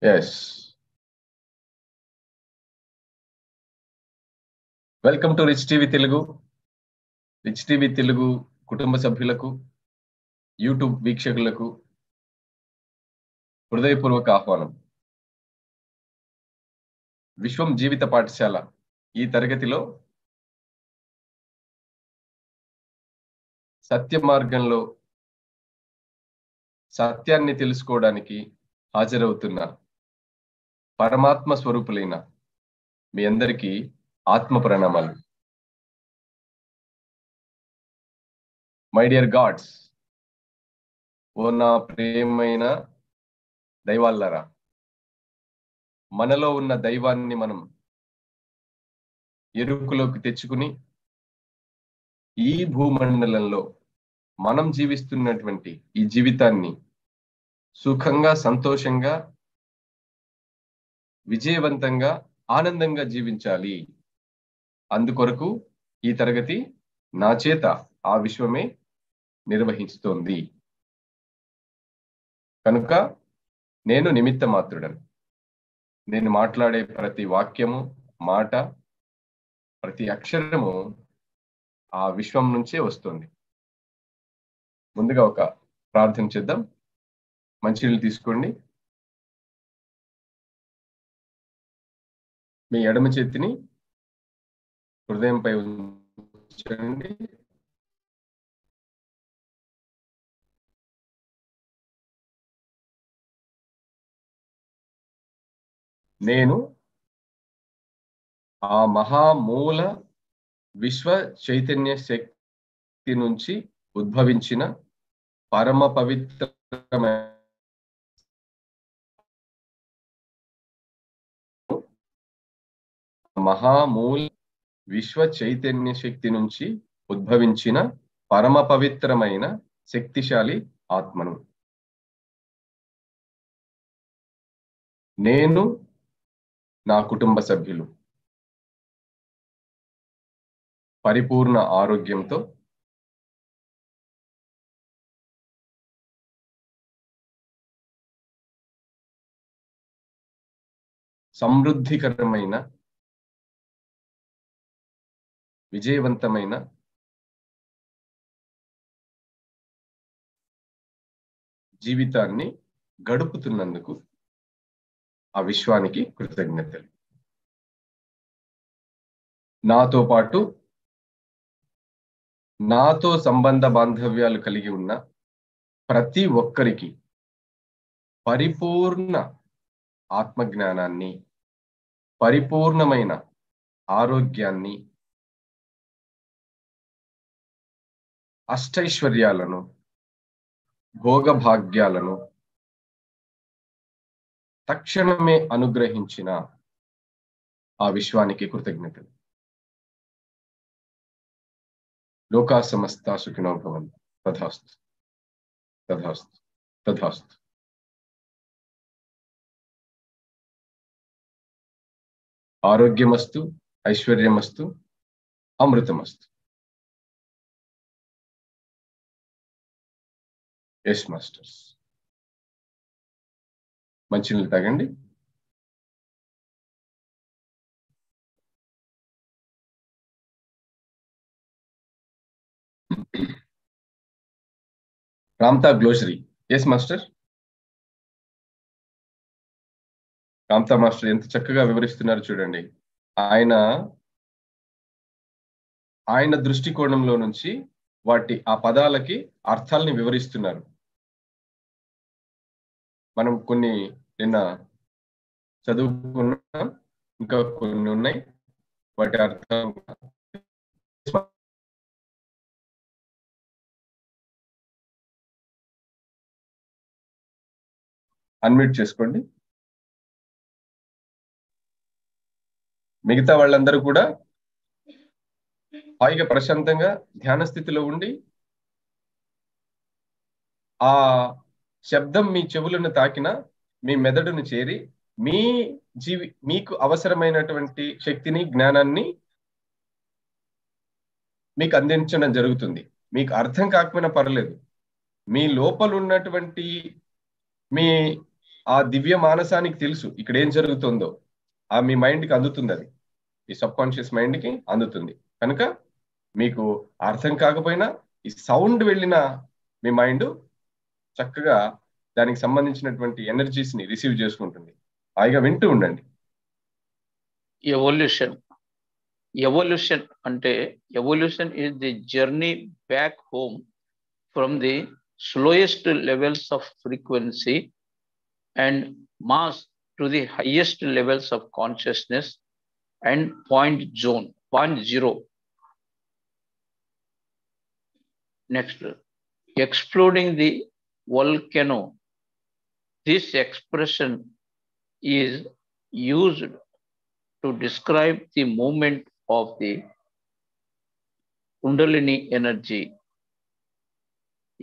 Yes. Welcome to rich TV Telugu. Rich TV Telugu కుటుంబ సభ్యులకు, YouTube వీక్షకులకు హృదయపూర్వక ఆహ్వానం. విశ్వం జీవిత పాఠశాల ఈ తరగతిలో సత్య మార్గంలో సత్యాన్ని తెలుసుకోవడానికి హాజరవుతున్న పరమాత్మ స్వరూపులైన మీ అందరికీ ఆత్మ ప్రణామాలు. మై డియర్ గాడ్స్, ఓ నా ప్రియమైన దైవాల్లరా, మనలో ఉన్న దైవాన్ని మనం ఎరుకులోకి తెచ్చుకుని ఈ భూమండలంలో మనం జీవిస్తున్నటువంటి ఈ జీవితాన్ని సుఖంగా, సంతోషంగా, విజయవంతంగా, ఆనందంగా జీవించాలి. అందుకొరకు ఈ తరగతి నా చేత ఆ విశ్వమే నిర్వహిస్తోంది. కనుక నేను నిమిత్త మాత్రుడను. నేను మాట్లాడే ప్రతి వాక్యము, మాట, ప్రతి అక్షరము ఆ విశ్వం నుంచే వస్తుంది. ముందుగా ఒక ప్రార్థన చేద్దాం. మంచినీళ్ళు తీసుకోండి. మీ ఎడమ చేతిని హృదయంపై ఉంచండి. నేను ఆ మహామూల విశ్వ చైతన్య శక్తి నుంచి ఉద్భవించిన పరమ పవిత్రమైన మహామూల విశ్వ చైతన్య శక్తి నుంచి ఉద్భవించిన పరమ పవిత్రమైన శక్తిశాలి ఆత్మను. నేను, నా కుటుంబ సభ్యులు పరిపూర్ణ ఆరోగ్యంతో, సమృద్ధికరమైన, విజయవంతమైన జీవితాన్ని గడుపుతున్నందుకు ఆ విశ్వానికి కృతజ్ఞతలు. నాతో పాటు నాతో సంబంధ బాంధవ్యాలు కలిగి ఉన్న ప్రతి ఒక్కరికి పరిపూర్ణ ఆత్మజ్ఞానాన్ని, పరిపూర్ణమైన ఆరోగ్యాన్ని, అష్టైశ్వర్యాలను, భోగభాగ్యాలను తక్షణమే అనుగ్రహించిన ఆ విశ్వానికి కృతజ్ఞతలు. లోకా సమస్తా సుఖినో భవంతు. తథాస్తు, తథాస్తు, తథాస్తు. ఆరోగ్యమస్తు, ఐశ్వర్యమస్తు, అమృతమస్తు. Yes masters. మంచినీళ్ళు తాగండి. Ramtha glossary. Yes master. Ramtha master ఎంత చక్కగా వివరిస్తున్నారు చూడండి. ఆయన దృష్టికోణంలో నుంచి ఆ పదాలకి అర్థాలని వివరిస్తున్నారు. మనం కొన్ని నిన్న చదువుకున్నాం, ఇంకా కొన్ని ఉన్నాయి. వాటి అర్థం అన్మ్యూట్ చేసుకోండి. మిగతా వాళ్ళందరూ కూడా హాయిగా ప్రశాంతంగా ధ్యాన స్థితిలో ఉండి ఆ శబ్దం మీ చెవులను తాకిన మీ మెదడును చేరి మీకు అవసరమైనటువంటి శక్తిని, జ్ఞానాన్ని మీకు అందించడం జరుగుతుంది. మీకు అర్థం కాకపోయినా పర్లేదు. మీ లోపల ఉన్నటువంటి మీ ఆ దివ్య మానసానికి తెలుసు ఇక్కడ ఏం జరుగుతుందో. మీ మైండ్కి అందుతుంది, అది ఈ సబ్ కాన్షియస్ మైండ్కి అందుతుంది. కనుక మీకు అర్థం కాకపోయినా ఈ సౌండ్ వెళ్ళిన మీ మైండ్ చక్కగా దానికి సంబంధించినటువంటి ఎనర్జీస్ ని రిసీవ్ చేసుకుంటుంది. హాయిగా వింటూ ఉండండి. ఎవల్యూషన్ అంటే evolution is the journey back home from the slowest levels of frequency and mass to the highest levels of consciousness and point zero. Next, exploding the volcano. This expression is used to describe the movement of the Kundalini energy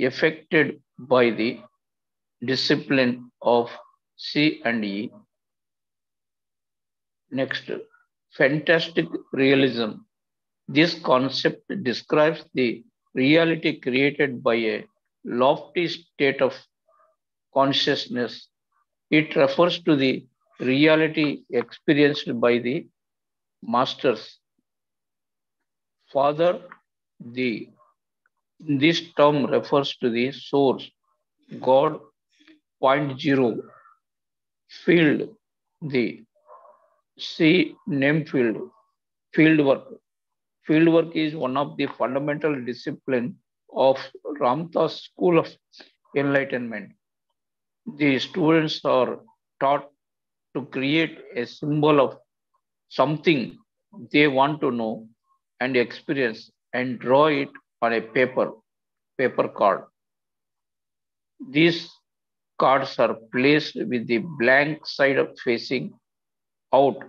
affected by the discipline of C and E. Next, fantastic realism. This concept describes the reality created by a lofty state of consciousness. It refers to the reality experienced by the masters. Father, this term refers to the source, God, point zero, field, the C name field, field work. Field work is one of the fundamental disciplines of Ramtha's school of enlightenment. The students are taught to create a symbol of something they want to know and experience and draw it on a paper card. These cards are placed with the blank side up facing out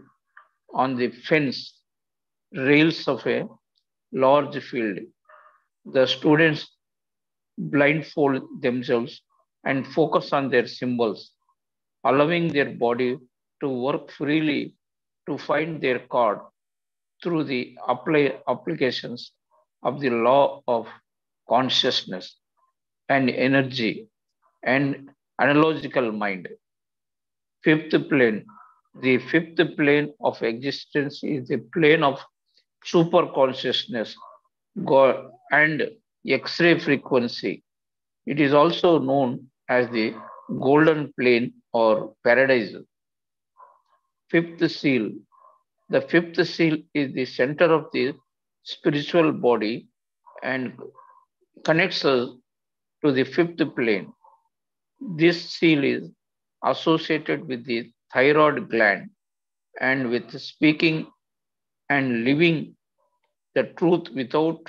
on the fence rails of a large field. The students blindfold themselves and focus on their symbols, allowing their body to work freely to find their card through the applications of the law of consciousness and energy and analogical mind. Fifth plane. The fifth plane of existence is the plane of super consciousness, God, and X-ray frequency. It is also known as the golden plane or paradise. Fifth seal. The fifth seal is the center of the spiritual body and connects us to the fifth plane. This seal is associated with the thyroid gland and with speaking and living the truth without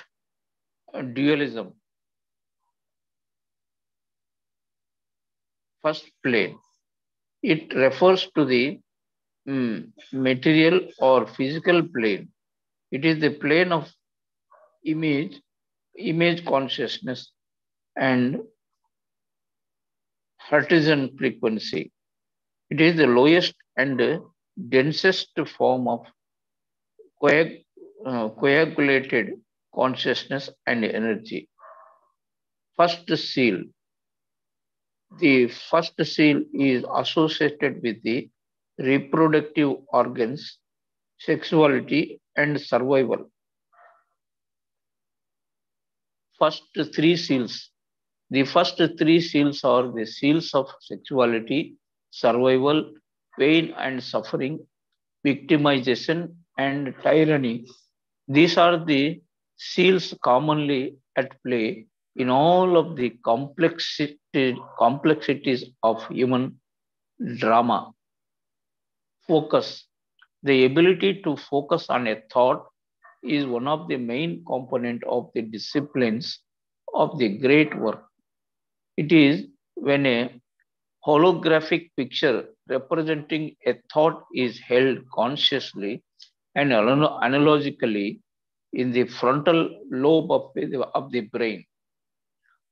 dualism. First plane. It refers to the material or physical plane. It is the plane of image consciousness and Hertzian frequency. It is the lowest and densest form of coagulated consciousness and energy. First seal. The first seal is associated with the reproductive organs, sexuality, and survival. First three seals. The first three seals are the seals of sexuality, survival, pain and suffering, victimization, and tyranny. These are the seals commonly at play in all of the complexities of human drama. Focus. The ability to focus on a thought is one of the main components of the disciplines of the great work. It is when a holographic picture representing a thought is held consciously and analogically in the frontal lobe of the brain.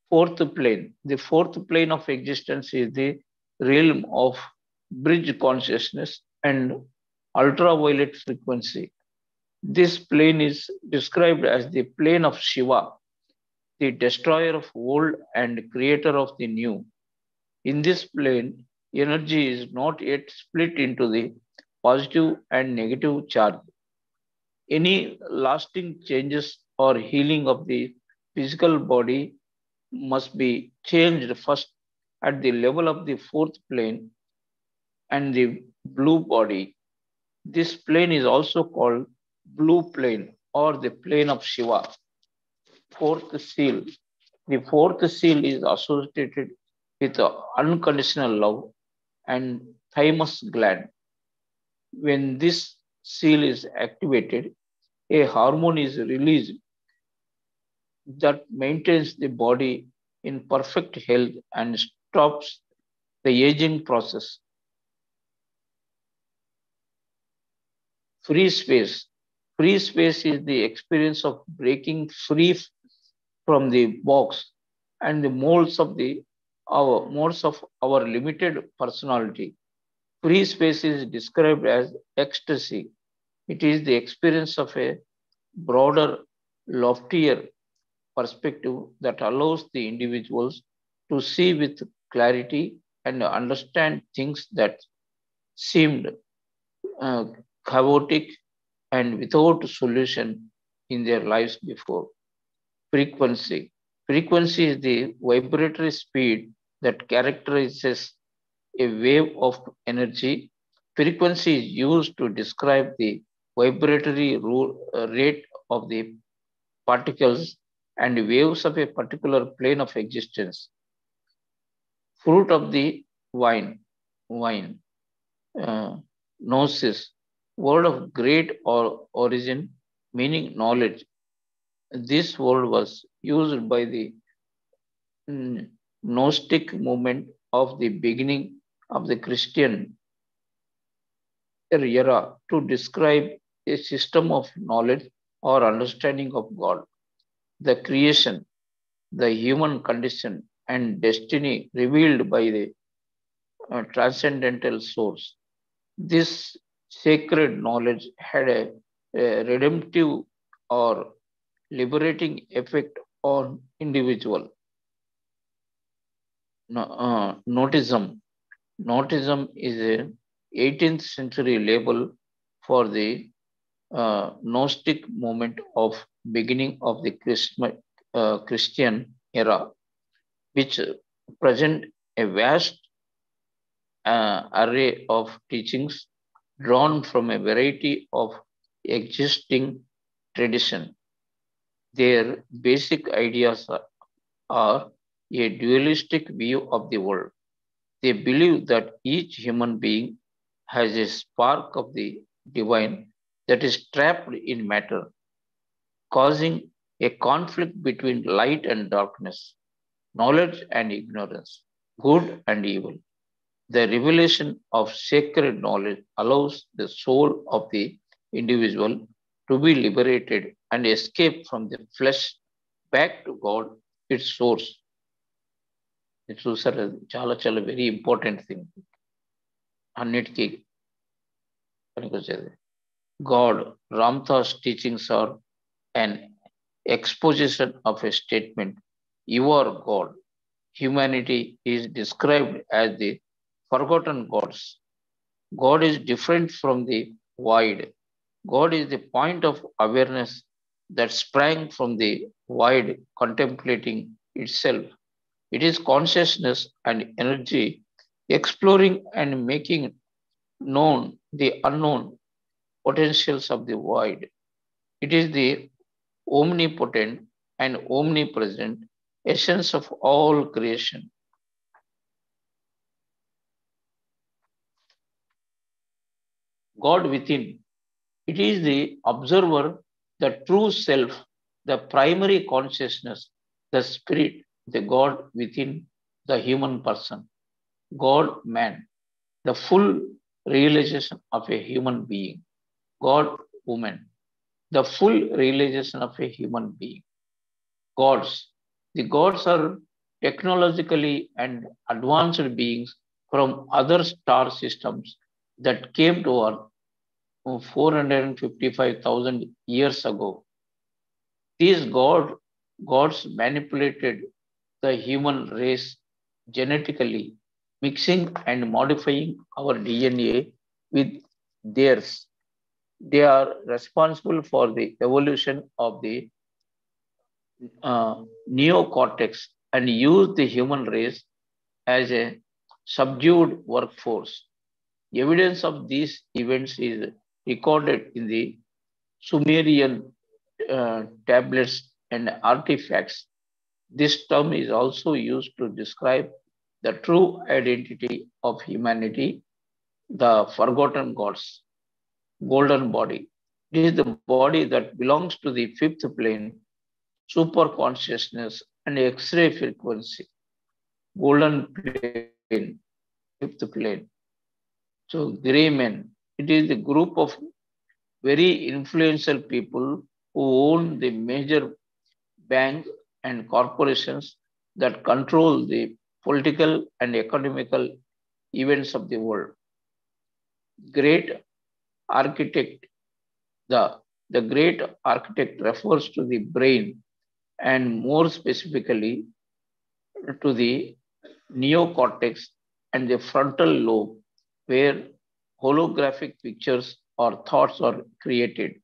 Fourth plane. The fourth plane of existence is the realm of bridge consciousness and ultraviolet frequency. This plane is described as the plane of Shiva, the destroyer of old and creator of the new. In this plane, energy is not yet split into the positive and negative charge. Any lasting changes or healing of the physical body must be changed first at the level of the fourth plane and the blue body. This plane is also called blue plane or the plane of Shiva. Fourth seal. The fourth seal is associated with unconditional love and thymus gland. When this seal is activated, a hormone is released that maintains the body in perfect health and stops the aging process. Free space. Free space is the experience of breaking free from the box and the molds of our limited personality. Free space is described as ecstasy. It is the experience of a broader, loftier perspective that allows the individuals to see with clarity and understand things that seemed uh, chaotic and without solution in their lives before. Frequency. Frequency is the vibratory speed that characterizes a wave of energy. Frequency is used to describe the vibratory rate of the particles and waves of a particular plane of existence. Fruit of the vine, uh, gnosis, word of great or origin, meaning knowledge. This word was used by the Gnostic movement of the beginning of the Christian era to describe a system of knowledge or understanding of God, the creation, the human condition, and destiny revealed by the transcendental source. This sacred knowledge had a redemptive or liberating effect on individual. Notism. Notism is a 18th century label for the Gnostic movement of beginning of the Christian era, which present a vast array of teachings drawn from a variety of existing tradition. Their basic ideas are a dualistic view of the world. They believe that each human being has a spark of the divine that is trapped in matter, causing a conflict between light and darkness, knowledge and ignorance, good and evil. The revelation of sacred knowledge allows the soul of the individual to be liberated and escape from the flesh back to God, its source. ఇది చూసారు, చాలా చాలా very important thing, అన్నిటికీ పనికొచ్చేది. God, Ramtha's teachings are an exposition of a statement. You are God. Humanity is described as the forgotten gods. God is different from the void. God is the point of awareness that sprang from the void contemplating itself. It is consciousness and energy exploring and making known the unknown potentials of the void. It is the omnipotent and omnipresent essence of all creation. God within. It is the observer, the true self, the primary consciousness, the spirit, the God within the human person. God man, the full realization of a human being. God woman, the full realization of a human being. Gods. The gods are technologically and advanced beings from other star systems that came to Earth 455,000 years ago. These gods manipulated the human race genetically, mixing and modifying our DNA with theirs. They are responsible for the evolution of the neocortex and use the human race as a subdued workforce. Evidence of these events is recorded in the Sumerian tablets and artifacts. This term is also used to describe the true identity of humanity, the forgotten gods, golden body. It is the body that belongs to the fifth plane, super consciousness, and X-ray frequency, golden plane, fifth plane. So, gray men, it is the group of very influential people who own the major banks and corporations that control the political and economical events of the world. Great architect, the, the great architect refers to the brain and more specifically to the neocortex and the frontal lobe, where holographic pictures or thoughts are created.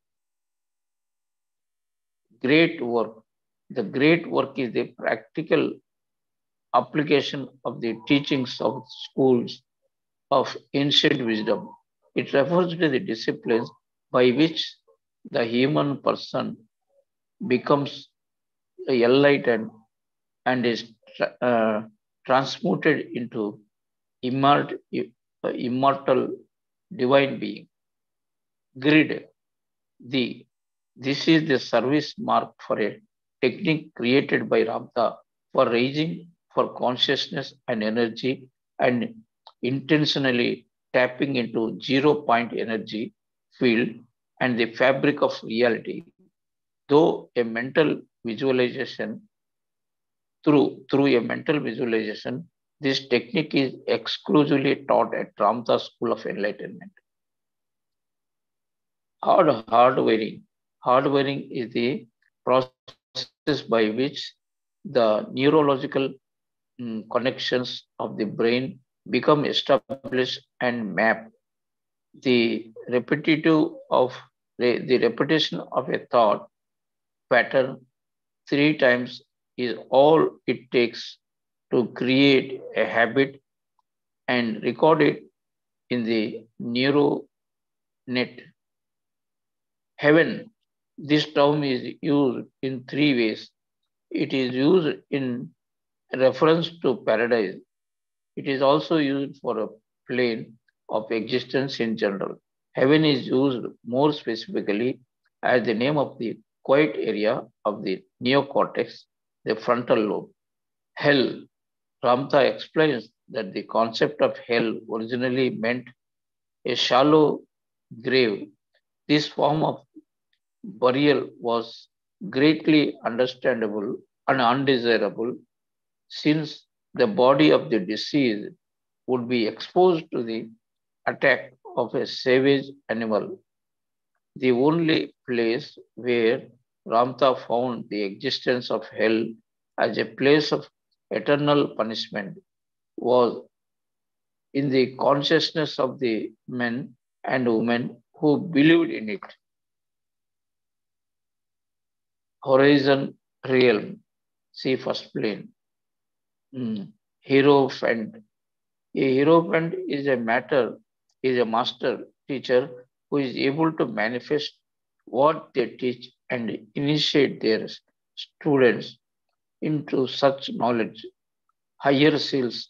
Great work. The great work is the practical application of the teachings of schools of ancient wisdom. It refers to the disciplines by which the human person becomes enlightened and is transmuted into immortal, immortal divine being. Grid. The This is the service mark for a technique created by Ramtha for raising for consciousness and energy and intentionally tapping into 0 point energy field and the fabric of reality. Though a mental visualization, through a mental visualization, this technique is exclusively taught at Ramtha School of Enlightenment. Hardwiring. Hardwiring is the process by which the neurological connections of the brain become established and mapped. The the repetition of a thought pattern 3 times is all it takes to create a habit and record it in the neural net. Heaven. This term is used in 3 ways. It is used in reference to paradise. It is also used for a plane of existence in general. Heaven is used more specifically as the name of the quiet area of the neocortex, the frontal lobe. Hell. Ramtha explains that the concept of hell originally meant a shallow grave. This form of burial was greatly understandable and undesirable since the body of the deceased would be exposed to the attack of a savage animal. The only place where Ramtha found the existence of hell as a place of eternal punishment was in the consciousness of the men and women who believed in it. Horizon realm, see first plane. Hierophant. A hierophant is a master teacher who is able to manifest what they teach and initiate their students into such knowledge. Higher seals,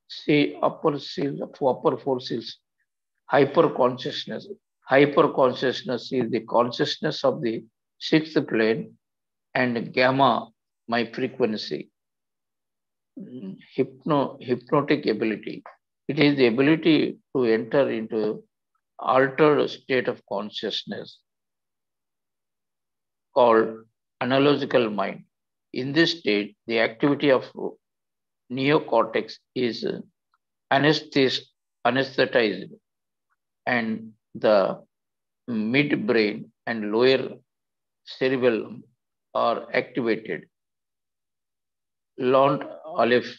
say upper seals, upper four seals, hyper consciousness. Hyper consciousness is the consciousness of the sixth plane and gamma, my frequency. Hypnotic ability. It is the ability to enter into altered state of consciousness called analogical mind. In this state, the activity of neocortex is anesthetized and the midbrain and lower cerebellum are activated. Laurent Aleph,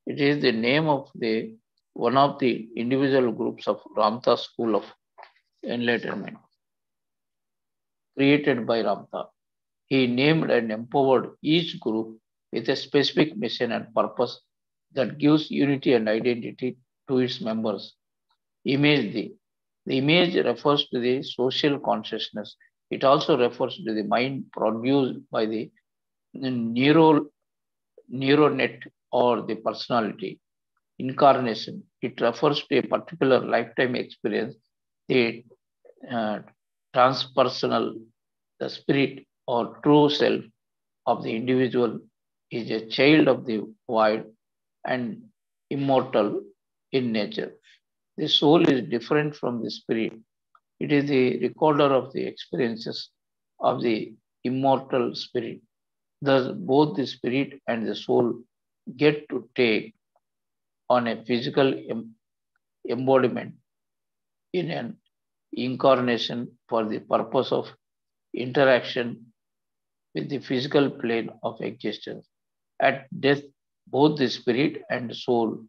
It is the name of the one of the individual groups of Ramtha School of Enlightenment, created by Ramtha. He named and empowered each group with a specific mission and purpose that gives unity and identity to its members. Image the image refers to the social consciousness. It also refers to the mind produced by the neural neuronet or the personality. Incarnation. It refers to a particular lifetime experience, the uh, transpersonal, the spirit or true self of the individual is a child of the void and immortal in nature. The soul is different from the spirit. It is the recorder of the experiences of the immortal spirit. Thus, both the spirit and the soul get to take on a physical embodiment in an incarnation for the purpose of interaction with the physical plane of existence. At death, both the spirit and soul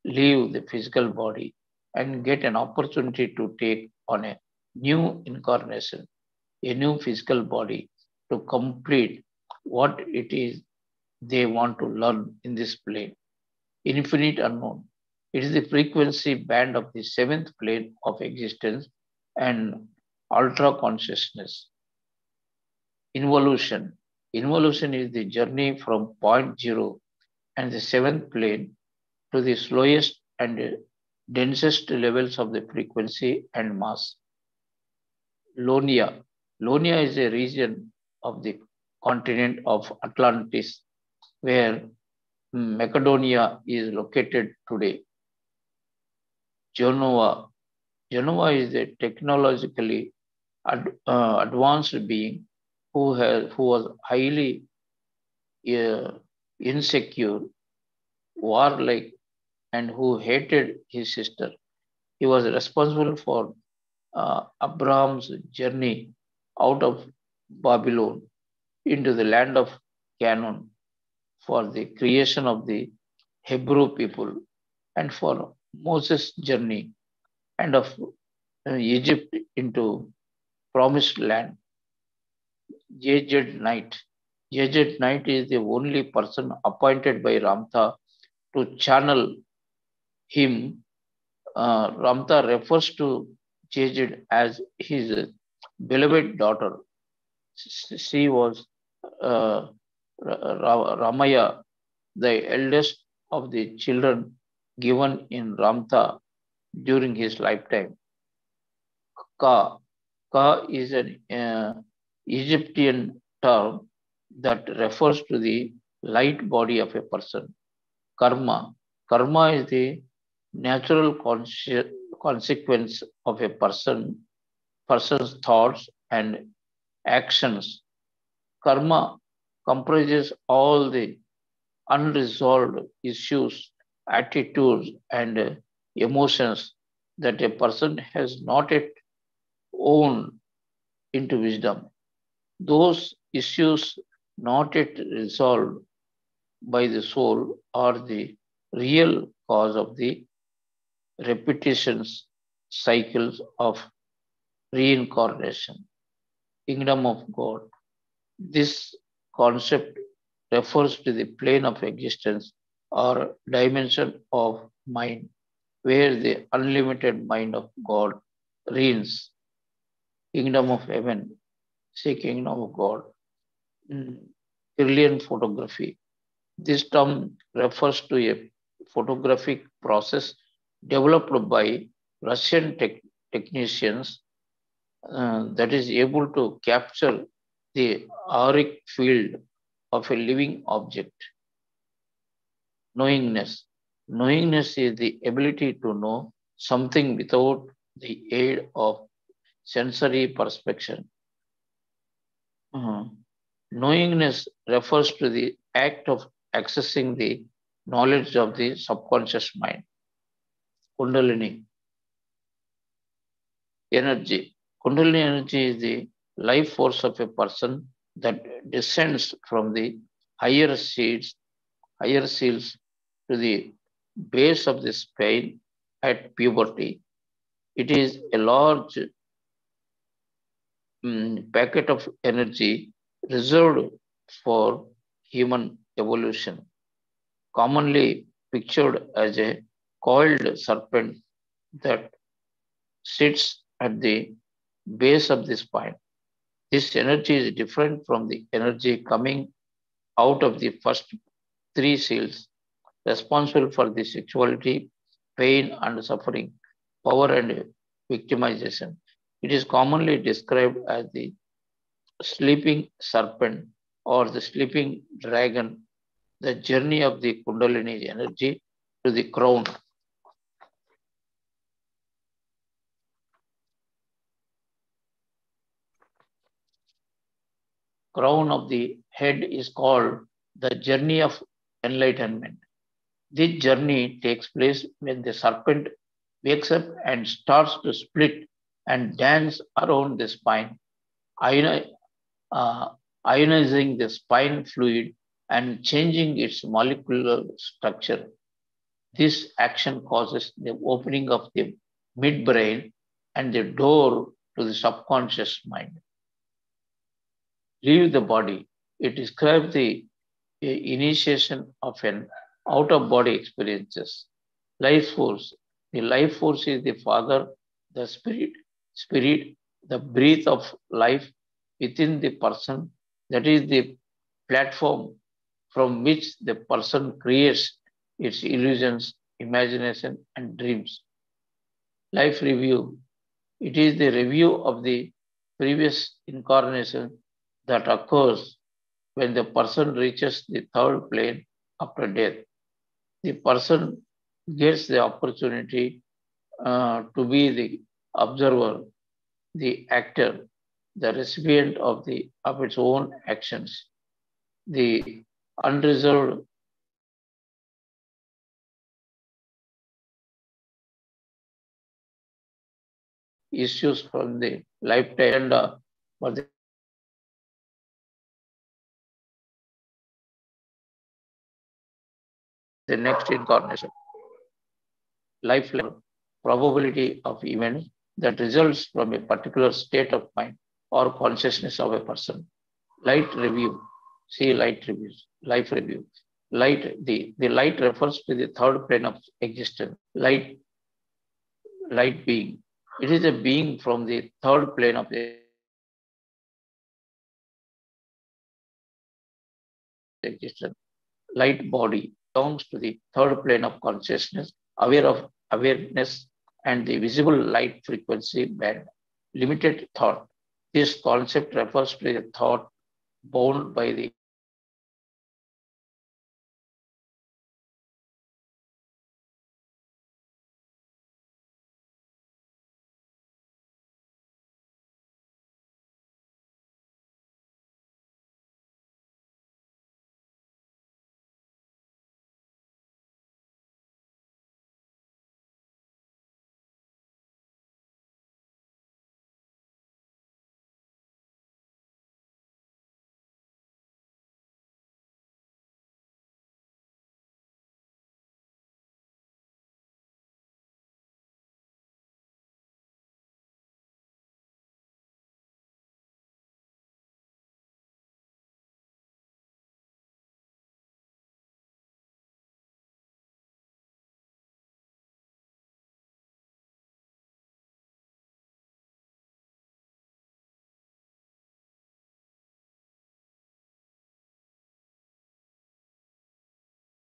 leave the physical body and get an opportunity to take on a new incarnation, a new physical body to complete what it is they want to learn in this plane. Infinite unknown. It is the frequency band of the seventh plane of existence and ultra consciousness. Involution. Involution is the journey from point zero and the seventh plane to the slowest and densest levels of the frequency and mass. Lonia. Lonia is a region of the continent of Atlantis where Macedonia is located today. Genoa. Genoa is a technologically advanced being who was highly uh, insecure, warlike, and who hated his sister. He was responsible for Abraham's journey out of Babylon into the land of Canaan for the creation of the Hebrew people and for Moses' journey and of Egypt into promised land. Jejed Knight. Jejed Knight is the only person appointed by Ramtha to channel him. Ramtha refers to Jejed as his beloved daughter. She was uh, Ramaya, the eldest of the children given in Ramtha during his lifetime. Ka. Ka is an Egyptian term that refers to the light body of a person. Karma. Karma is the natural consequence of a person's thoughts and actions. Karma comprises all the unresolved issues, attitudes, and emotions that a person has not yet owned into wisdom. Those issues not yet resolved by the soul are the real cause of the repetitions cycles of reincarnation. Kingdom of God. This concept refers to the plane of existence or dimension of mind where the unlimited mind of God reigns. Kingdom of heaven, say kingdom of God. Trillion photography. This term refers to a photographic process developed by Russian technicians that is able to capture the auric field of a living object. Knowingness. Knowingness is the ability to know something without the aid of sensory perception. Knowingness refers to the act of accessing the knowledge of the subconscious mind. Kundalini energy. Kundalini energy is the life force of a person that descends from the higher seeds to the base of the spine at puberty. It is a large packet of energy reserved for human evolution, commonly pictured as a coiled serpent that sits at the base of the spine. This energy is different from the energy coming out of the first three cells responsible for the sexuality, pain and suffering, power and victimization. It is commonly described as the sleeping serpent or the sleeping dragon, the journey of the Kundalini energy to the crown of the head is called the journey of enlightenment. This journey takes place when the serpent wakes up and starts to split and dance around the spine, ioni- uh, ionizing the spine fluid and changing its molecular structure. This action causes the opening of the midbrain and the door to the subconscious mind. Leave the body. It describes the initiation of an out of body experiences. Life force. The life force is the father, the spirit, the breath of life within the person. That is the platform from which the person creates its illusions, imagination, and dreams. Life review. It is the review of the previous incarnation that occurs when the person reaches the third plane after death. The person gets the opportunity to be the observer, the actor, the recipient of its own actions. The unresolved issues from the lifetime agenda for the next incarnation. Lifeline probability of events that results from a particular state of mind or consciousness of a person. Light review. See light reviews, life review. The light refers to the third plane of existence. Light being. It is a being from the third plane of existence. Light body belongs to the third plane of consciousness, aware of awareness and the visible light frequency band. Limited thought. This concept refers to a thought bound by the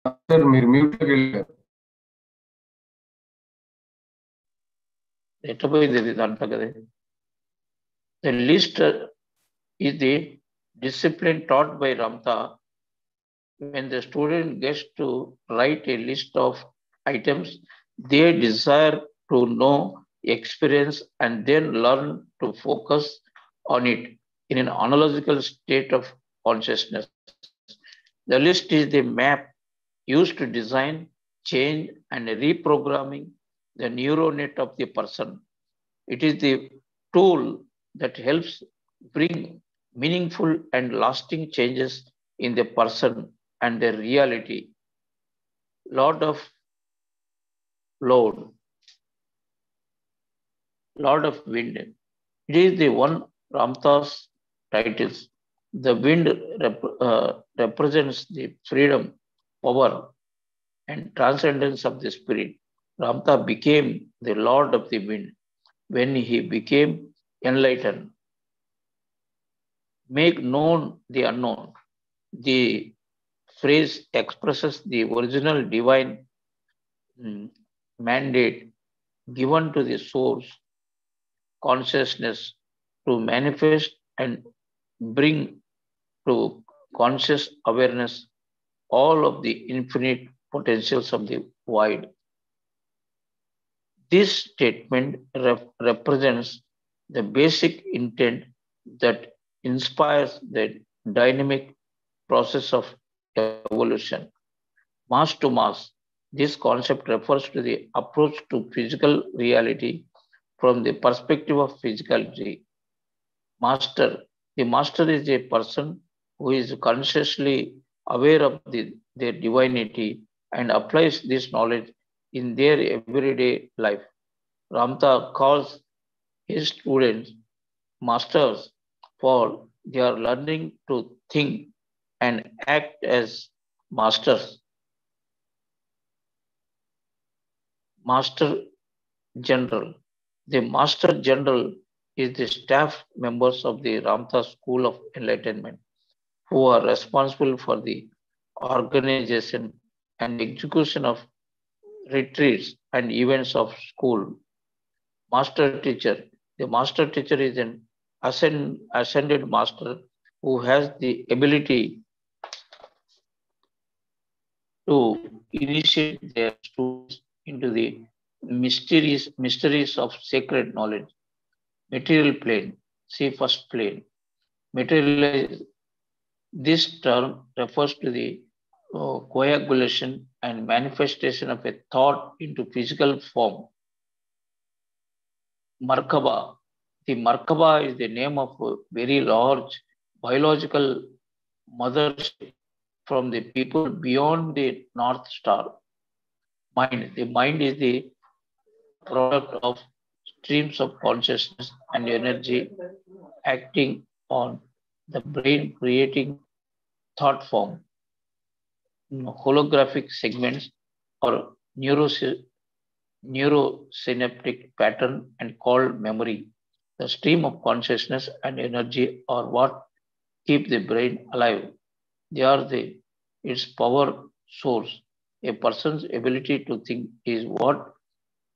sir మీరు mute లోకి వెళ్ళారు. ఎట్టపోయింది దాంట్లో కదా. The list is the discipline taught by Ramtha when the student gets to write a list of items they desire to know, experience, and then learn to focus on it in an analogical state of consciousness. The list is the map used to design, change, and reprogramming the neural net of the person. It is the tool that helps bring meaningful and lasting changes in the person and their reality. Lot of Lord, Lord of Wind. It is the one Ramtha's titles. The wind represents the freedom, power, and transcendence of the spirit. Ramtha became the Lord of the Wind when he became enlightened. Make known the unknown. The phrase expresses the original divine mm, mandate given to the source consciousness to manifest and bring to conscious awareness all of the infinite potentials of the void. This statement represents the basic intent that inspires the dynamic process of evolution. Mass to mass, this concept refers to the approach to physical reality from the perspective of physicality. Master, the master is a person who is consciously aware of their divinity and applies this knowledge in their everyday life. Ramtha calls his students masters for their learning to think and act as masters. Master General. The Master General is the staff members of the Ramtha School of Enlightenment who are responsible for the organization and execution of retreats and events of school. Master teacher. The master teacher is an ascended master who has the ability to initiate their students into the mysteries of sacred knowledge. Material plane. See first plane. Materialize. This term refers to the coagulation and manifestation of a thought into physical form. Markaba. The Markaba is the name of a very large biological mothership from the people beyond the North Star. Mind. The mind is the product of streams of consciousness and energy acting on the brain, creating thought form. Holographic segments or neurosynaptic pattern and called memory. The stream of consciousness and energy are what keep the brain alive. They are its power source. A person's ability to think is what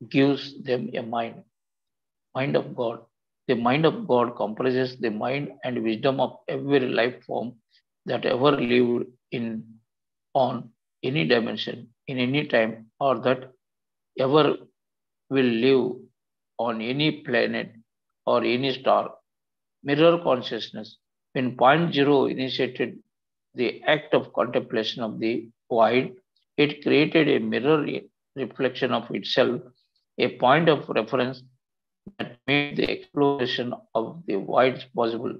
gives them a mind. Mind of God. The mind of God comprises the mind and wisdom of every life form that ever lived in on any dimension, in any time, or that ever will live on any planet or any star. Mirror consciousness. When point zero initiated the act of contemplation of the void, it created a mirror reflection of itself, a point of reference that made the exploration of the void possible.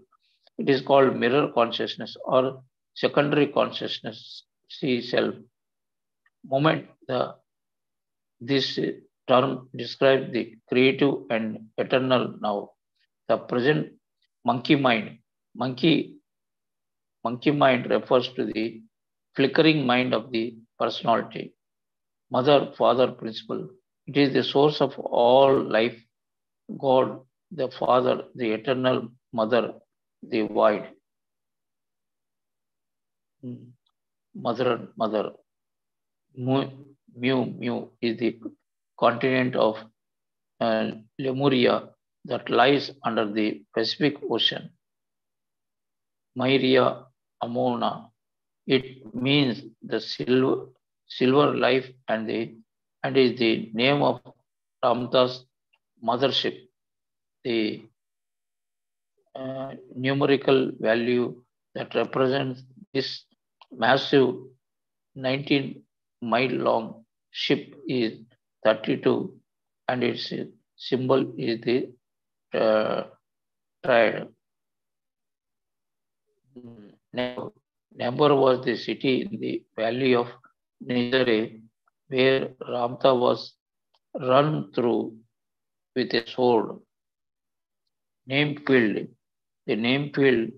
It is called mirror consciousness or secondary consciousness, see self. Moment this term describes the creative and eternal now. The present monkey mind. Monkey Monkey mind refers to the flickering mind of the personality. Mother Father principle. It is the source of all life. God, the Father, the eternal Mother, the void. Mother. Mu is the continent of Lemuria that lies under the Pacific Ocean. Myria Amona. It means the silver life and is the name of Ramtha's mothership. The numerical value that represents this massive 19-mile long ship is 32 and its symbol is the triad. Nambur was the city in the valley of Nizare where Ramtha was run through with a sword. Name field. The name field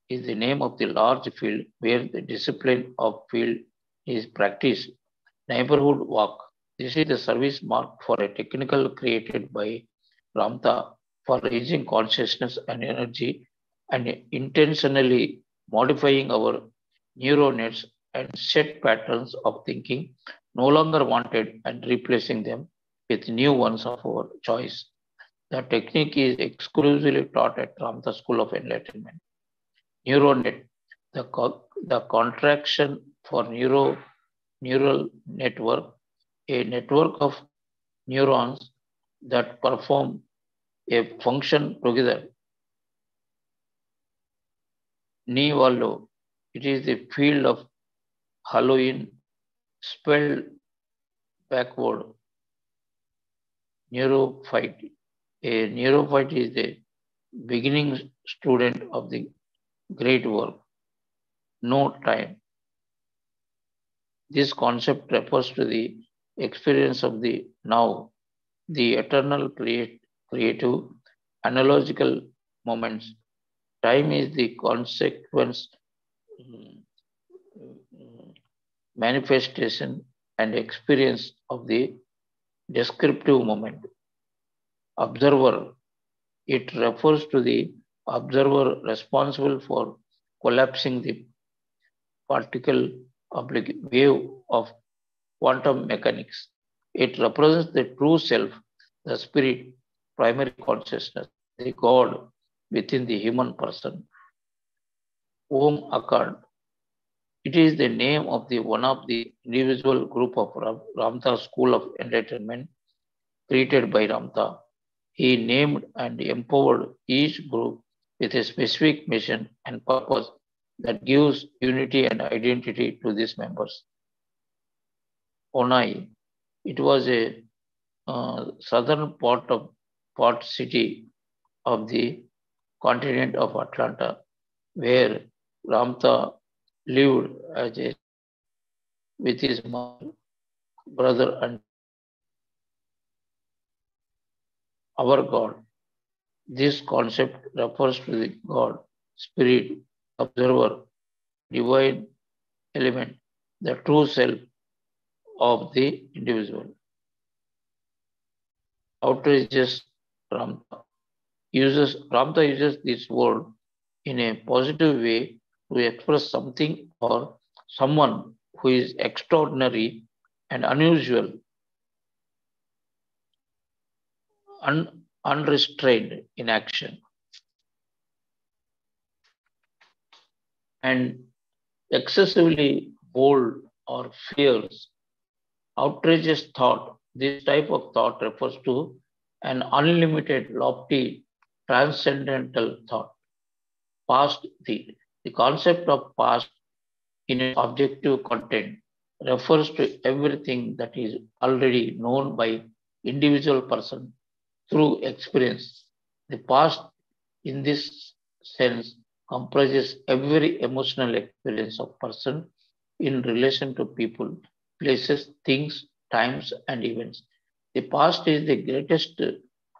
is the name of the large field where the discipline of field is practiced. Neighborhood walk. This is the service mark for a technical created by Ramtha for raising consciousness and energy and intentionally modifying our neuronets and set patterns of thinking no longer wanted and replacing them with new ones of our choice. The technique is exclusively taught at Ramtha School of Enlightenment. Neuronet, the contraction for neural network, a network of neurons that perform a function together. Nivalo, it is the field of Halloween spelled backward. Neurophyte. A neurophyte is the beginning student of the great work. No time. This concept refers to the experience of the now, the eternal creative analogical moments. Time is the consequence, mm, manifestation, and experience of the descriptive moment. Observer, it refers to the observer responsible for collapsing the particle wave of quantum mechanics. It represents the true self, the spirit, primary consciousness, the God within the human person. Om Akkad. It is the name of the one of the individual group of Ramtha School of Enlightenment created by Ramtha. He named and empowered each group with a specific mission and purpose that gives unity and identity to these members. Onai, it was a southern port city of the continent of Atlanta, where Ramtha lived as a with his mother, brother, and our God. This concept refers to the God, spirit, observer, divine element, the true self of the individual. Outrageous Ramtha uses this word in a positive way to express something or someone who is extraordinary and unusual, unrestrained in action, and excessively bold or fierce. Outrageous thought. This type of thought refers to an unlimited, lofty, transcendental thought. Past, the concept of past in its objective content refers to everything that is already known by individual person through experience. The past, in this sense, comprises every emotional experience of person in relation to people, places, things, times, and events. The past is the greatest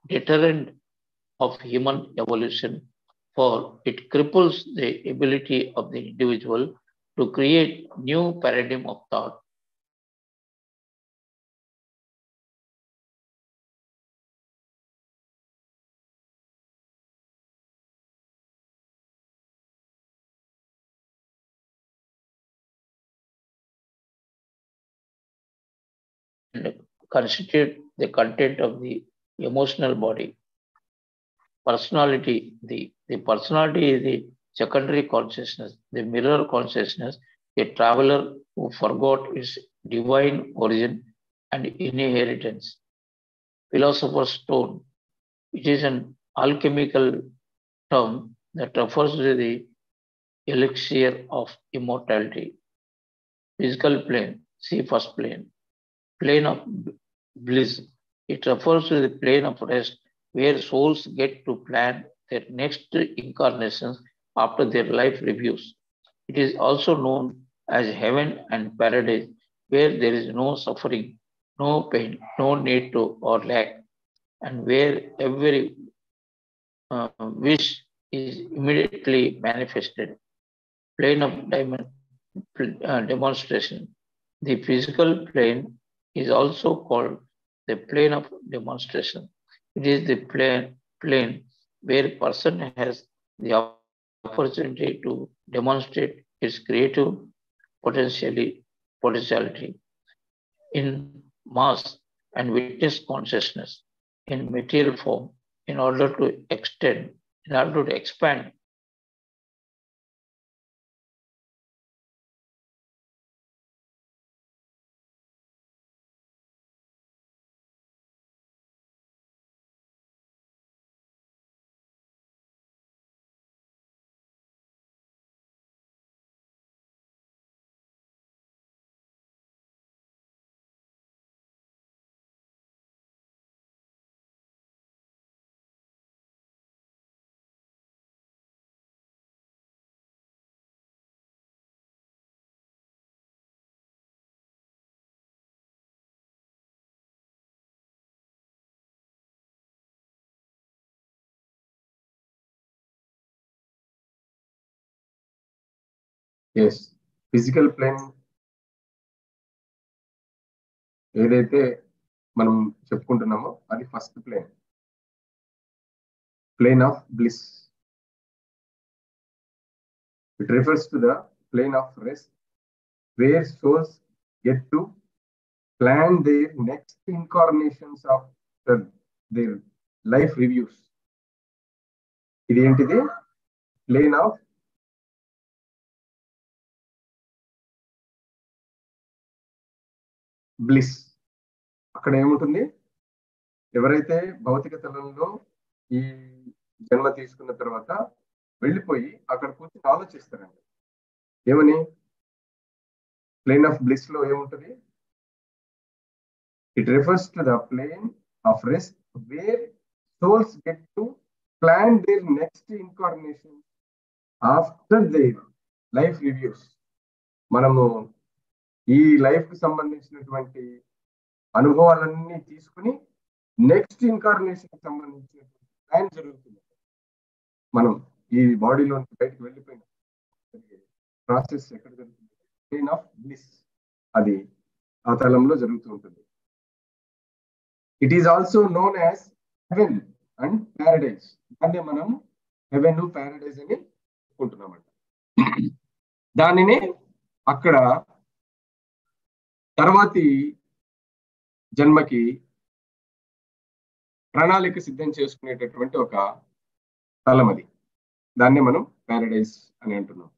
deterrent of human evolution, for it cripples the ability of the individual to create new paradigm of thought. And constitute the content of the emotional body. Personality, the personality is the secondary consciousness, the mirror consciousness, a traveler who forgot its divine origin and inheritance. Philosopher's stone, it is an alchemical term that refers to the elixir of immortality. Physical plane, see first plane. Plane of bliss. It refers to the plane of rest where souls get to plan their next incarnations after their life reviews. It is also known as heaven and paradise, where there is no suffering no pain, no need to or lack, and where every wish is immediately manifested. Plane of demonstration. The physical plane is also called the plane of demonstration. It is the plane where person has the opportunity to demonstrate its creative potentiality in mass and witness consciousness in material form in order to expand. Yes, physical plane ఏదైతే మనం చెప్పుకుంటున్నామో అది first plane, plane of bliss. It refers to the plane of rest where souls get to plan their next incarnations of their life reviews. ఇది ఏంటిది? Plane of bliss. అక్కడ ఏముంటుంది? ఎవరైతే భౌతిక తలంలో ఈ జన్మ తీసుకున్న తర్వాత వెళ్ళిపోయి అక్కడ కూర్చొని ఆలోచిస్తారండి. ఏమని? ప్లేన్ ఆఫ్ బ్లిస్ లో ఏముంటుంది? It refers to the plane of rest where souls get to plan their next incarnation after their life reviews. మనము ఈ లైఫ్ కి సంబంధించినటువంటి అనుభవాలన్నీ తీసుకుని నెక్స్ట్ ఇన్కార్నేషన్ కి సంబంధించినటువంటి ప్లాన్ జరుగుతుంది. మనం ఈ బాడీలో బయటకు వెళ్ళిపోయిన ప్రాసెస్ ఎక్కడ జరుగుతుంది? ప్లేన్ ఆఫ్ బ్లిస్, అది ఆ తలంలో జరుగుతూ ఉంటుంది. It is also known as heaven and Paradise. దాన్ని మనం హెవెన్ ప్యారడైజ్ అని చెప్పుకుంటున్నామంట. దానిని అక్కడ తర్వాతి జన్మకి ప్రణాళిక సిద్ధం చేసుకునేటటువంటి ఒక స్థలం అది. దాన్ని మనం ప్యారడైజ్ అని అంటున్నాం.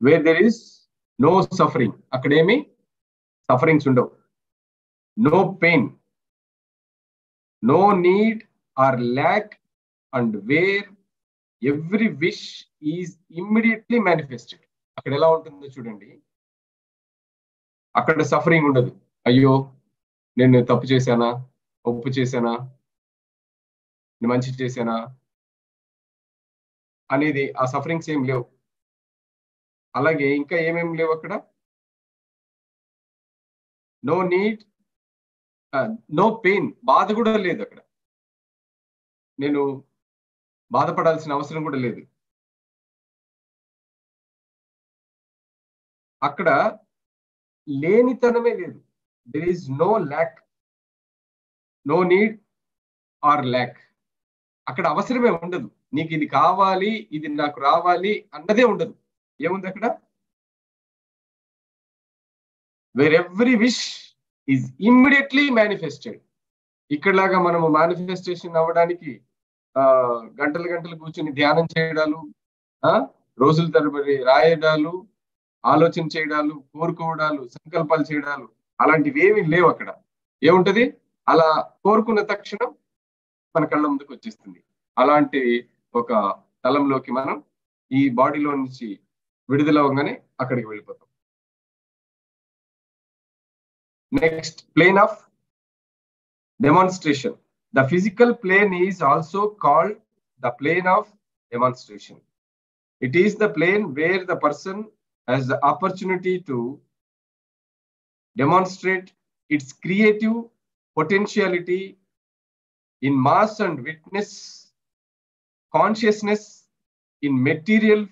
Where there is no suffering, అక్కడేమి సఫరింగ్స్ ఉండవు. No pain, no need or lack, and where every wish is immediately manifested. అక్కడ ఎలా ఉంటుందో చూడండి. అక్కడ సఫరింగ్ ఉండదు. అయ్యో నేను తప్పు చేశానా, ఒప్పు చేశానా, నేను మంచి చేశానా అనేది ఆ సఫరింగ్స్ ఏం లేవు. అలాగే ఇంకా ఏమేమి లేవు అక్కడ? నో నీడ్, నో పెయిన్, బాధ కూడా లేదు అక్కడ. నేను బాధపడాల్సిన అవసరం కూడా లేదు. అక్కడ లేనితనమే లేదు. There is no lack, no need or lack. అక్కడ అవసరమే ఉండదు. నీకు ఇది కావాలి, ఇది నాకు రావాలి అన్నదే ఉండదు. ఏముంది అక్కడ? Where every wish is immediately manifested. ఇక్కడలాగా మనము మేనిఫెస్టేషన్ అవ్వడానికి గంటలు గంటలు కూర్చొని ధ్యానం చేయడాలు, రోజుల తరబడి రాయడాలు, ఆలోచన చేయడాలు, కోరుకోవడాలు, సంకల్పాలు చేయడాలు అలాంటివి ఏమీ లేవు అక్కడ. ఏముంటది? అలా కోరుకున్న తక్షణం మన కళ్ళ ముందుకు వచ్చేస్తుంది. అలాంటి ఒక తలంలోకి మనం ఈ బాడీలో నుంచి విడుదలవగానే అక్కడికి వెళ్ళిపోతాం. Next, plane of demonstration. The physical plane is also called the plane of demonstration. It is the plane where the person has the opportunity to demonstrate its creative potentiality in mass and witness consciousness in material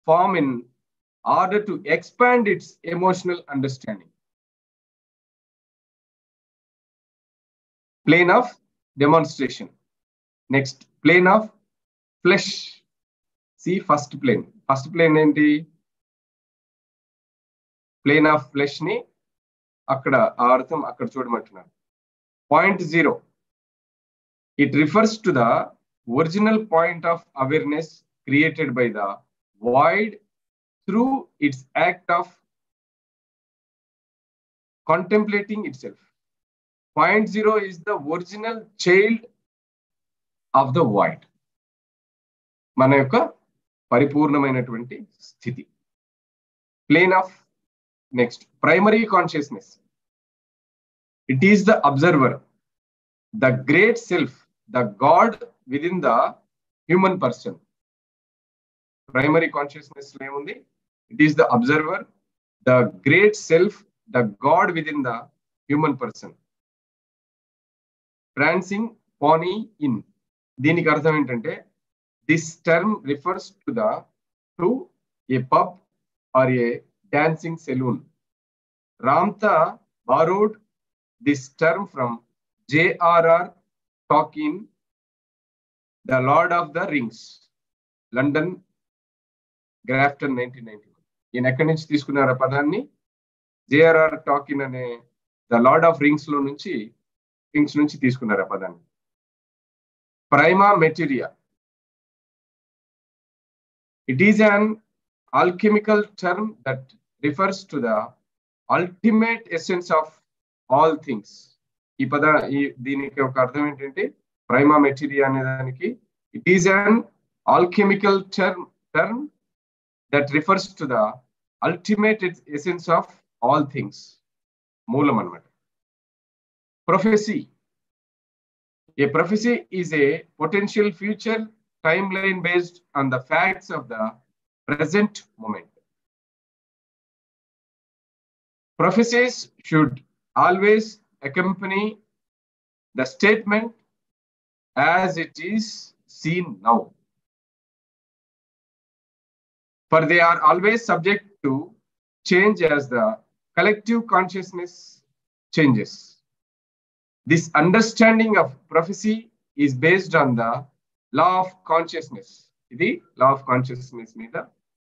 form in order to expand its emotional understanding. Plane of demonstration. Next, plane of flesh. See, first plane. First plane ఏంటి? Plane of flesh ని అక్కడ ఆ అర్థం అక్కడ చూడమంటున్నారు. Point 0. It refers to the original point of awareness created by the void through its act of contemplating itself. Point 0 is the original child of the void. మన యొక్క పరిపూర్ణమైనటువంటి స్థితి. Plane of next primary consciousness. It is the observer, the great self, the God within the human person. Primary consciousness లో ఏముంది? It is the observer, the great self, the God within the human person. Prancing pony in. దీనికి అర్థం ఏంటంటే this term refers to a pub or a dancing saloon. Ramtha borrowed this term from J.R.R. Tolkien, The Lord of the Rings, London, Grafton 1991. ఈయన ఎక్కడి నుంచి తీసుకున్నారు ఆ పదాన్ని? J.R.R. Tolkien అనే ద లార్డ్ ఆఫ్ రింగ్స్ నుంచి తీసుకున్నారు ఆ పదాన్ని. Prima materia. It is an alchemical term that refers to the ultimate essence of all things. దీనికి ఒక అర్థం ఏంటంటే ప్రైమా మెటీరియా అనే దానికి it is an alchemical term that refers to the ultimate essence of all things. మూలం అన్నమాట. Prophecy. A prophecy is a potential future timeline based on the facts of the present moment. Prophecies should always accompany the statement as it is seen now, for they are always subject to change as the collective consciousness changes. This understanding of prophecy is based on the law of consciousness. ఇది law of consciousness మీద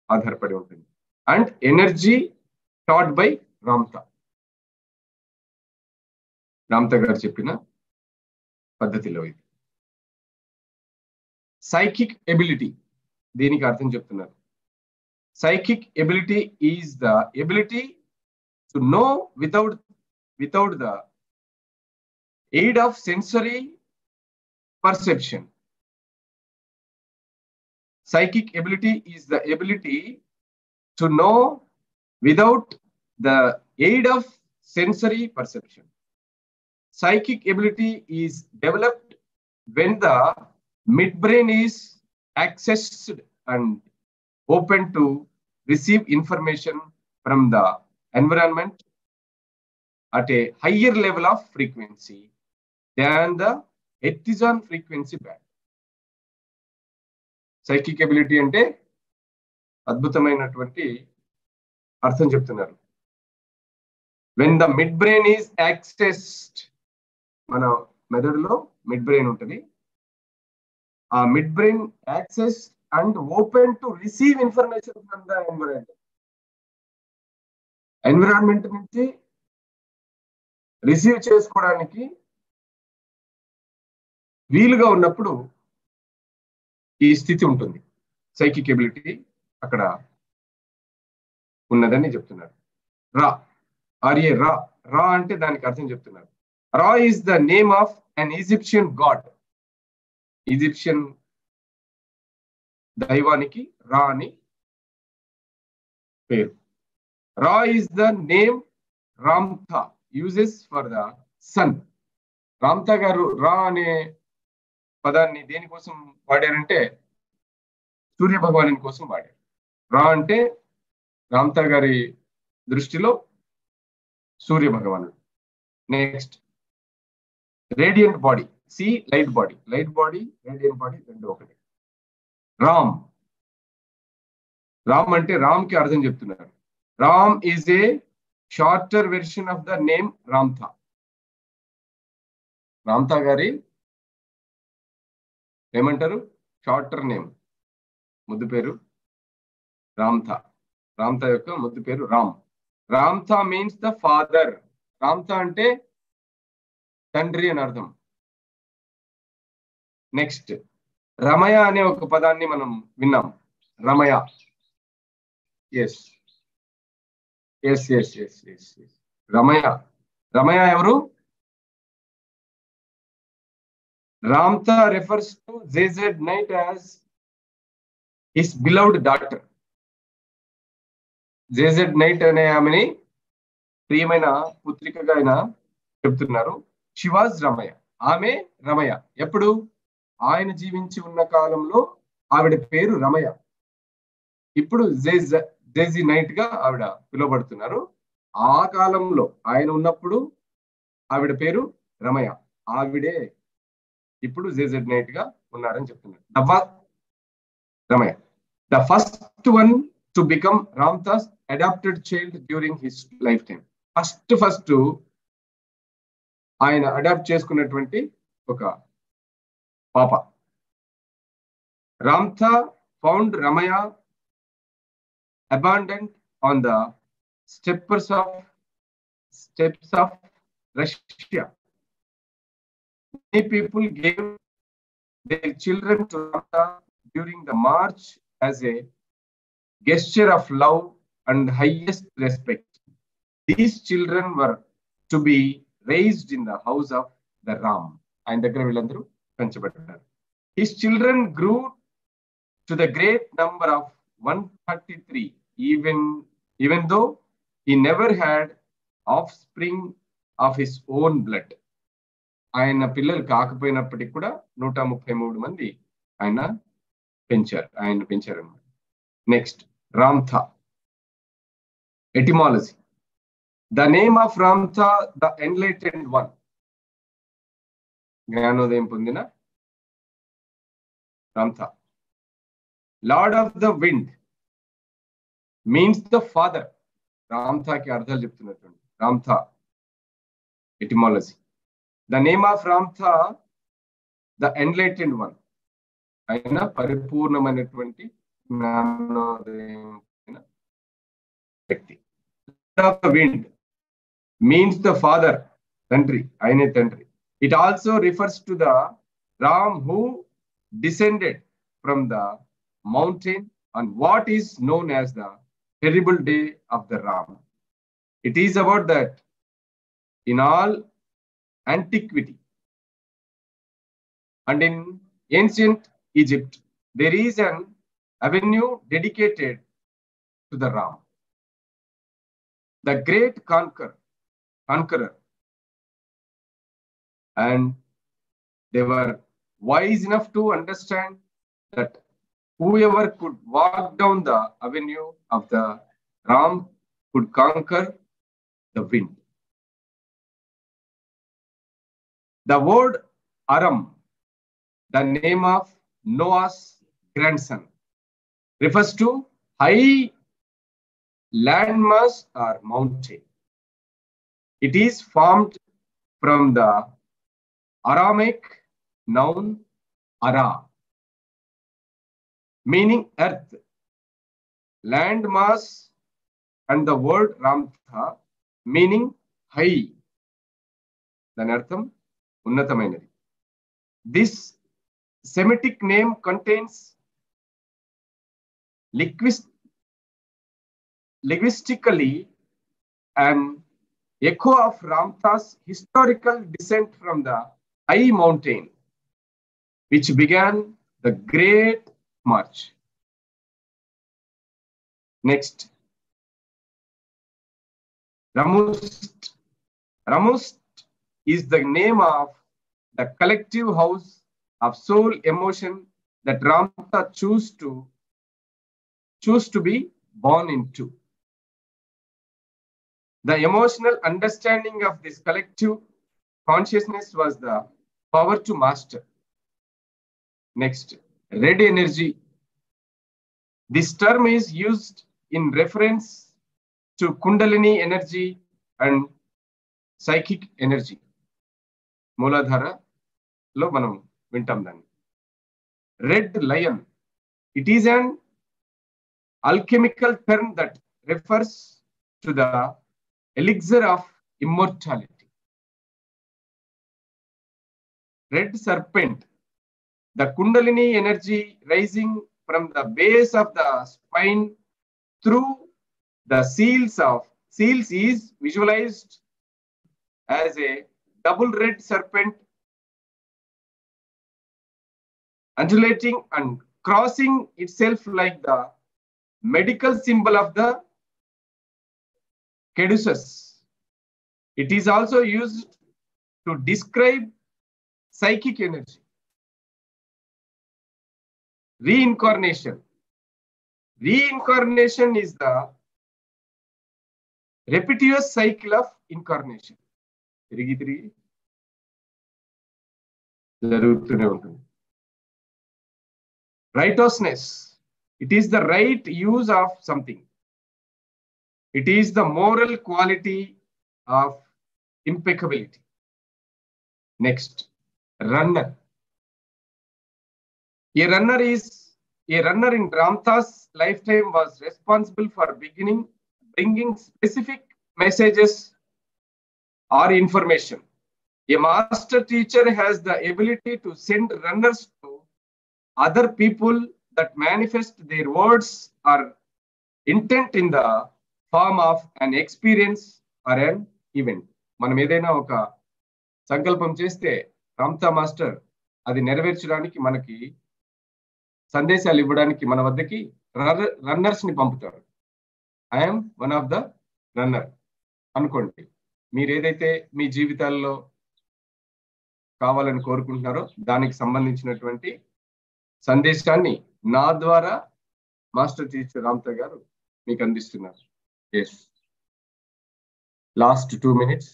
ఆధారపడి ఉంటుంది. And energy taught by Ramtha. Ramtha గారు చెప్పిన పద్ధతిలో ఇది. Psychic ability, దీనికి అర్థం చెప్తున్నారు. Psychic ability is the ability to know without the aid of sensory perception. Psychic ability is the ability to know without the aid of sensory perception. Psychic ability is developed when the midbrain is accessed and open to receive information from the environment at a higher level of frequency than the Hertzian frequency band. Psychic ability అంటే అద్భుతమైనటువంటి అర్థం చెప్తున్నారు. When the midbrain is accessed, మన మెదడులో mid brain ఉంటుంది. ఆ mid brain axis and open to receive information from the environment నుంచి receive చేసుకోవడానికి వీలుగా ఉన్నప్పుడు ఈ స్థితి ఉంటుంది. సైకిక్ ఎబిలిటీ అక్కడ ఉన్నదని చెప్తున్నారు. రా ఆర్ఏ రా రా అంటే దానికి అర్థం చెప్తున్నారు. Ra is the name of an Egyptian god. Egyptian దైవానికి రా అని పేరు. Ra is the name Ramtha uses for the sun. Ramtha గారు రా అనే పదాన్ని దేనికోసం వాడారంటే సూర్య భగవాను కోసం వాడారు. రా అంటే రామ్థా గారి దృష్టిలో సూర్య భగవానుడు. Next radiant body, see light body, radiant body రెండు ఒకటి. రామ్, రామ్ అంటే రామ్ కి అర్థం చెప్తున్నారు. Ram is a shorter version of the name Ramtha. Ramtha గారి ఏమంటారు? షార్టర్ నేమ్, ముద్దు పేరు రామ్థా. రామ్థా యొక్క ముద్దు పేరు Ram. Ramtha means the father. Ramtha అంటే తండ్రి అని అర్థం. నెక్స్ట్ రమయ అనే ఒక పదాన్ని మనం విన్నాం. Ramaya, yes yes yes yes yes Ramaya. Ramaya ఎవరు? Ramtha refers to ZZ Knight as his beloved daughter. ZZ Knight అనే ఆమెని ప్రియమైన పుత్రికగా ఆయన చెప్తున్నారు. షీ వాజ్ రమయ, ఆమె రమయ. ఎప్పుడు? ఆయన జీవించి ఉన్న కాలంలో ఆవిడ పేరు రమయ. ఇప్పుడు జేజీ నైట్ గా ఆవిడ పిలువబడుతున్నారు. ఆ కాలంలో ఆయన ఉన్నప్పుడు ఆవిడ పేరు రమయ. ఆవిడే ఇప్పుడు జేజెడ్ నైట్ గా ఉన్నారని చెప్తున్నారు. Ramaya, the first one to become Ramtha's adopted child during his lifetime. First ఆయన అడాప్ట్ చేసుకున్నటువంటి ఒక పాప. Ramtha found Ramaya abandoned on the steppes of Russia. Many people gave their children to Ramtha during the march as a gesture of love and highest respect. These children were to be raised in the house of the Ram. ఆయన దగ్గర వీళ్ళందరూ పెంచబడ్డారు. His children grew to the great number of 133, even though he never had offspring of his own blood. ఆయన పిల్లలు కాకపోయినప్పటికీ కూడా 133 మంది ఆయన పెంచారు అన్నమాట. Next Ramtha etymology. The name of Ramtha, the enlightened one, జ్ఞానోదయం పొందిన Ramtha. Lord of the wind means the father. రామ్థాకి అర్థాలు చెప్తున్నటువంటి Ramtha etymology. The name of Ramtha, the enlightened one, ఆయన పరిపూర్ణమైనటువంటి వ్యక్తి. Of the wind means the father, తండ్రి, ఆయనే తండ్రి. It also refers to the Ram who descended from the mountain on what is known as the terrible day of the Ram. It is about that in all antiquity and in ancient Egypt, there is an avenue dedicated to the Ram, the great conqueror. And they were wise enough to understand that whoever could walk down the avenue of the Ram could conquer the wind. The word Aram, the name of Noah's grandson, refers to high landmass or mountain. It is formed from the Aramaic noun Ara, meaning earth, land mass, and the word Ramtha meaning high. దాని అర్థం ఉన్నతమైనది. This Semitic name contains linguistically an echo of Ramtha's historical descent from the high mountain, which began the Great March. Next, Ramust is the name of the collective house of soul emotion that Ramtha choose to be born into. The emotional understanding of this collective consciousness was the power to master. Next, red energy. This term is used in reference to Kundalini energy and psychic energy. Mooladhara lo manam vintam danni. Red lion. It is an alchemical term that refers to the elixir of immortality. Red serpent. The Kundalini energy rising from the base of the spine through the seals is visualized as a double red serpent undulating and crossing itself like the medical symbol of the caduceus. It is also used to describe psychic energy. Reincarnation. Reincarnation is the repetitious cycle of incarnation. తిరిగి తిరిగి జరుగుతూనే ఉంటుంది. Righteousness. It is the right use of something. It is the moral quality of impeccability. Next, runner. A runner in Ramtha's lifetime was responsible for bringing specific messages or information. A master teacher has the ability to send runners to other people that manifest their words or intent in the form of an experience or an event. మనం ఏదైనా ఒక సంకల్పం చేస్తే Ramtha master అది నెరవేర్చడానికి మనకి సందేశాలు ఇవ్వడానికి మన వద్దకి రన్నర్స్ ని పంపుతారు. I'm one of the runner అనుకోండి. మీరు ఏదైతే మీ జీవితాల్లో కావాలని కోరుకుంటున్నారో దానికి సంబంధించినటువంటి సందేశాన్ని నా ద్వారా మాస్టర్ టీచర్ రామ్తా గారు మీకు అందిస్తున్నారు. Yes, last 2 minutes.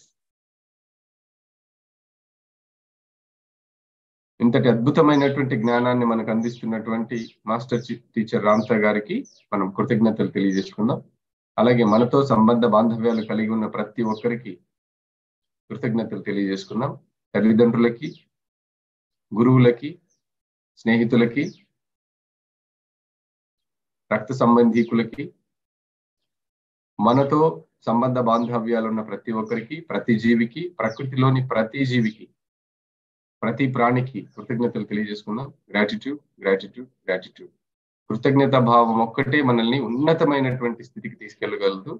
ఇంతటి అద్భుతమైనటువంటి జ్ఞానాన్ని మనకు అందిస్తున్నటువంటి మాస్టర్ టీచర్ రామ్తా గారికి మనం కృతజ్ఞతలు తెలియజేసుకుందాం. అలాగే మనతో సంబంధ బాంధవ్యాలు కలిగి ఉన్న ప్రతి ఒక్కరికి కృతజ్ఞతలు తెలియజేసుకుందాం. తల్లిదండ్రులకి, గురువులకి, స్నేహితులకి, రక్త సంబంధీకులకి, మనతో సంబంధ బాంధవ్యాలు ఉన్న ప్రతి ఒక్కరికి, ప్రతి జీవికి, ప్రకృతిలోని ప్రతి జీవికి, ప్రతి ప్రాణికి కృతజ్ఞతలు తెలియజేసుకుందాం. Gratitude, gratitude, gratitude. కృతజ్ఞత భావం ఒక్కటే మనల్ని ఉన్నతమైనటువంటి స్థితికి తీసుకెళ్ళగలదు.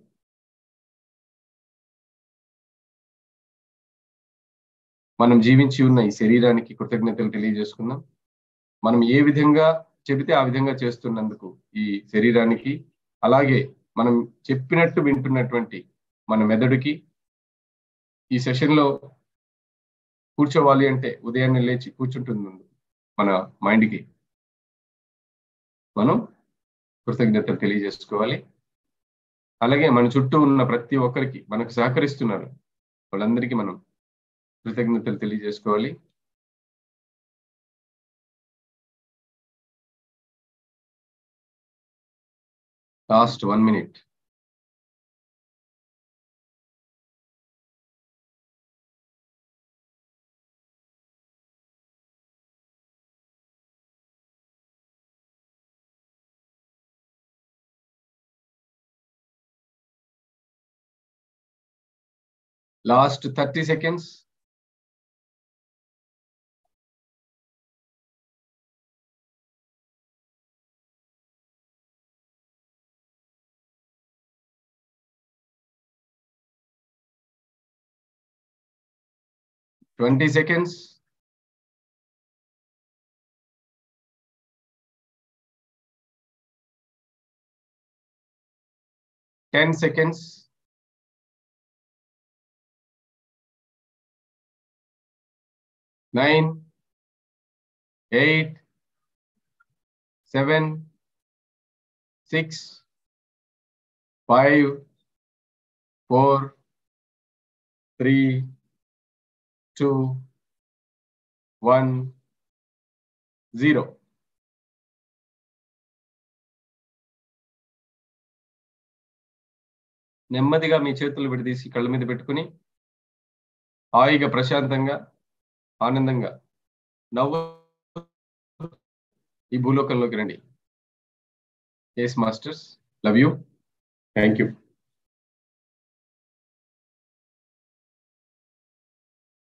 మనం జీవించి ఉన్న ఈ శరీరానికి కృతజ్ఞతలు తెలియజేసుకుందాం. మనం ఏ విధంగా చెబితే ఆ విధంగా చేస్తున్నందుకు ఈ శరీరానికి, అలాగే మనం చెప్పినట్టు వింటున్నటువంటి మన మెదడుకి, ఈ సెషన్లో కూర్చోవాలి అంటే ఉదయాన్నే లేచి కూర్చుంటుంది మన మైండ్కి మనం కృతజ్ఞతలు తెలియజేసుకోవాలి. అలాగే మన చుట్టూ ఉన్న ప్రతి ఒక్కరికి మనకు సహకరిస్తున్నారు వాళ్ళందరికీ మనం కృతజ్ఞతలు తెలియజేసుకోవాలి. Last 1 minute. Last 30 seconds. Twenty seconds. Ten seconds. 9, 8, 7, 6, 5, 4, 3, 2, 1, 0. నెమ్మదిగా మీ చేతులు విడదీసి కళ్ళ మీద పెట్టుకుని హాయిగా ప్రశాంతంగా ఆనందంగా నవ్వు ఈ భూలోకంలోకి రండి. Yes masters, love you, thank you.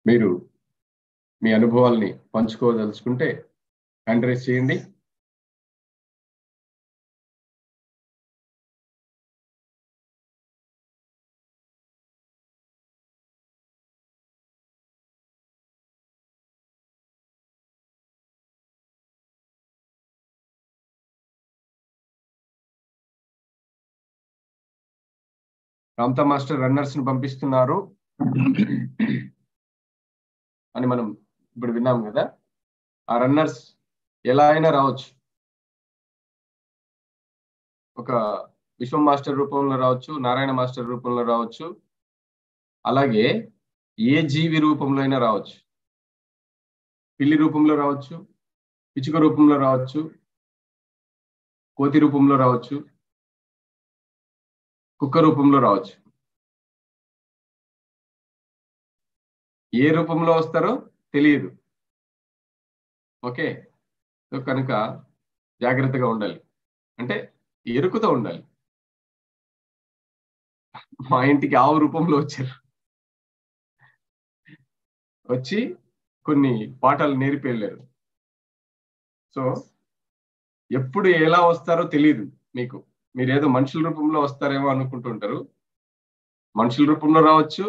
మీరు మీ అనుభవాల్ని పంచుకోదలుచుకుంటే హ్యాండ్ రైజ్ చేయండి. రామ్తా మాస్టర్ రన్నర్స్ ని పంపిస్తున్నారు అని మనం ఇప్పుడు విన్నాం కదా. ఆ రన్నర్స్ ఎలా అయినా రావచ్చు. ఒక విశ్వం మాస్టర్ రూపంలో రావచ్చు, నారాయణ మాస్టర్ రూపంలో రావచ్చు, అలాగే ఏ జీవి రూపంలో అయినా రావచ్చు. పిల్లి రూపంలో రావచ్చు, పిచ్చుక రూపంలో రావచ్చు, కోతి రూపంలో రావచ్చు, కుక్క రూపంలో రావచ్చు. ఏ రూపంలో వస్తారో తెలియదు. ఓకే, కనుక జాగ్రత్తగా ఉండాలి, అంటే ఎరుకుతో ఉండాలి. మా ఇంటికి ఆవు రూపంలో వచ్చారు, వచ్చి కొన్ని పాఠాలు నేర్పి వెళ్ళారు. సో ఎప్పుడు ఎలా వస్తారో తెలియదు మీకు. మీరేదో మనుషుల రూపంలో వస్తారేమో అనుకుంటుంటారు. మనుషుల రూపంలో రావచ్చు,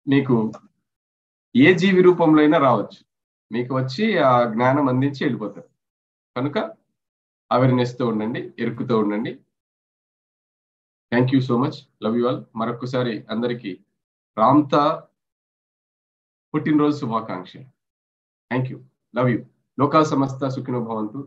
మీకు ఏ జీవి రూపంలో అయినా రావచ్చు. మీకు వచ్చి ఆ జ్ఞానం అందించి వెళ్ళిపోతారు. కనుక అవేర్నెస్ తో ఉండండి, ఎరుకుతో ఉండండి. Thank you so much, love you all. మరొకసారి అందరికీ రామ్తా పుట్టినరోజు శుభాకాంక్షలు. Thank you, love you. లోకా సమస్త సుఖినో భవంతు.